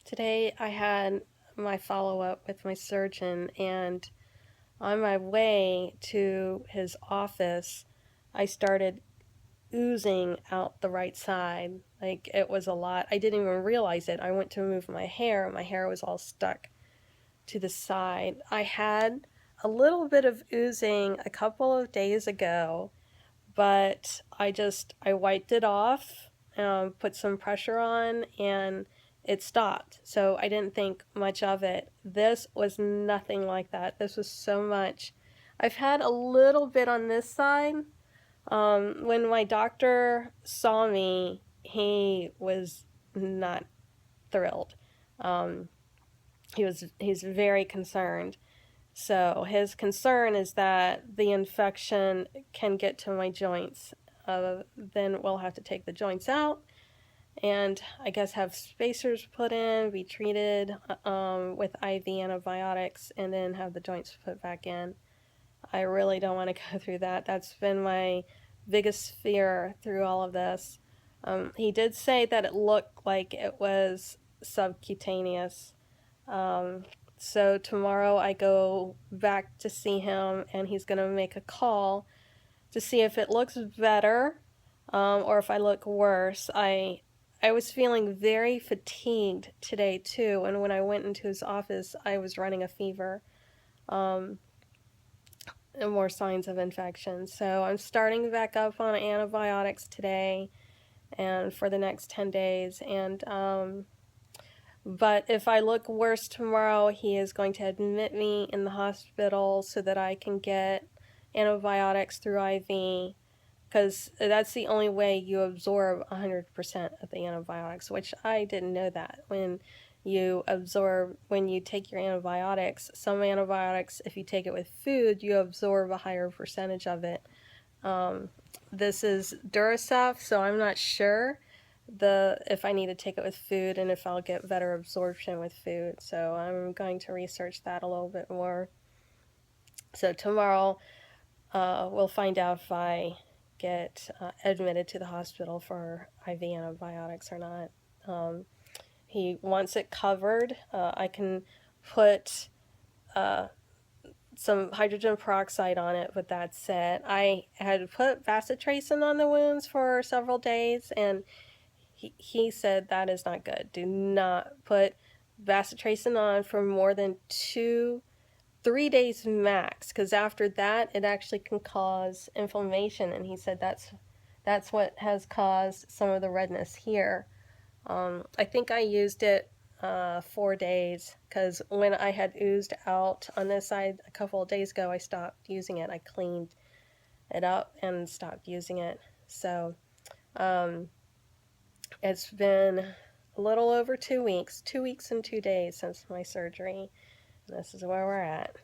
Today I had my follow-up with my surgeon, and on my way to his office, I started oozing out the right side. Like, it was a lot. I didn't even realize it. I went to move my hair, and my hair was all stuck to the side. I had a little bit of oozing a couple of days ago, but I wiped it off, put some pressure on, and it stopped. So I didn't think much of it. This was nothing like that. This was so much. I've had a little bit on this side. When my doctor saw me, he was not thrilled. Um, he's very concerned. So his concern is that the infection can get to my joints. Then we'll have to take the joints out and I guess have spacers put in, be treated with IV antibiotics, and then have the joints put back in. I really don't want to go through that. That's been my biggest fear through all of this. He did say that it looked like it was subcutaneous. Um, so tomorrow I go back to see him, and he's going to make a call to see if it looks better, or if I look worse. I was feeling very fatigued today too, and when I went into his office, I was running a fever, um, and more signs of infection. So I'm starting back up on antibiotics today, and for the next 10 days, and but if I look worse tomorrow, he is going to admit me in the hospital so that I can get antibiotics through IV, because that's the only way you absorb 100% of the antibiotics, which I didn't know that. When you take your antibiotics, some antibiotics, if you take it with food, you absorb a higher percentage of it. Um, this is Duracef, so I'm not sure if I need to take it with food and if I'll get better absorption with food. So I'm going to research that a little bit more. So tomorrow, we'll find out if I get admitted to the hospital for IV antibiotics or not. He wants it covered. I can put some hydrogen peroxide on it, but that's it. I had put bacitracin on the wounds for several days, and he said that is not good. Do not put bacitracin on for more than 3 days max, because after that it actually can cause inflammation, and he said that's what has caused some of the redness here. I think I used it 4 days, because when I had oozed out on this side a couple of days ago, I stopped using it. I cleaned it up and stopped using it. So it's been a little over 2 weeks, 2 weeks and 2 days since my surgery. This is where we're at.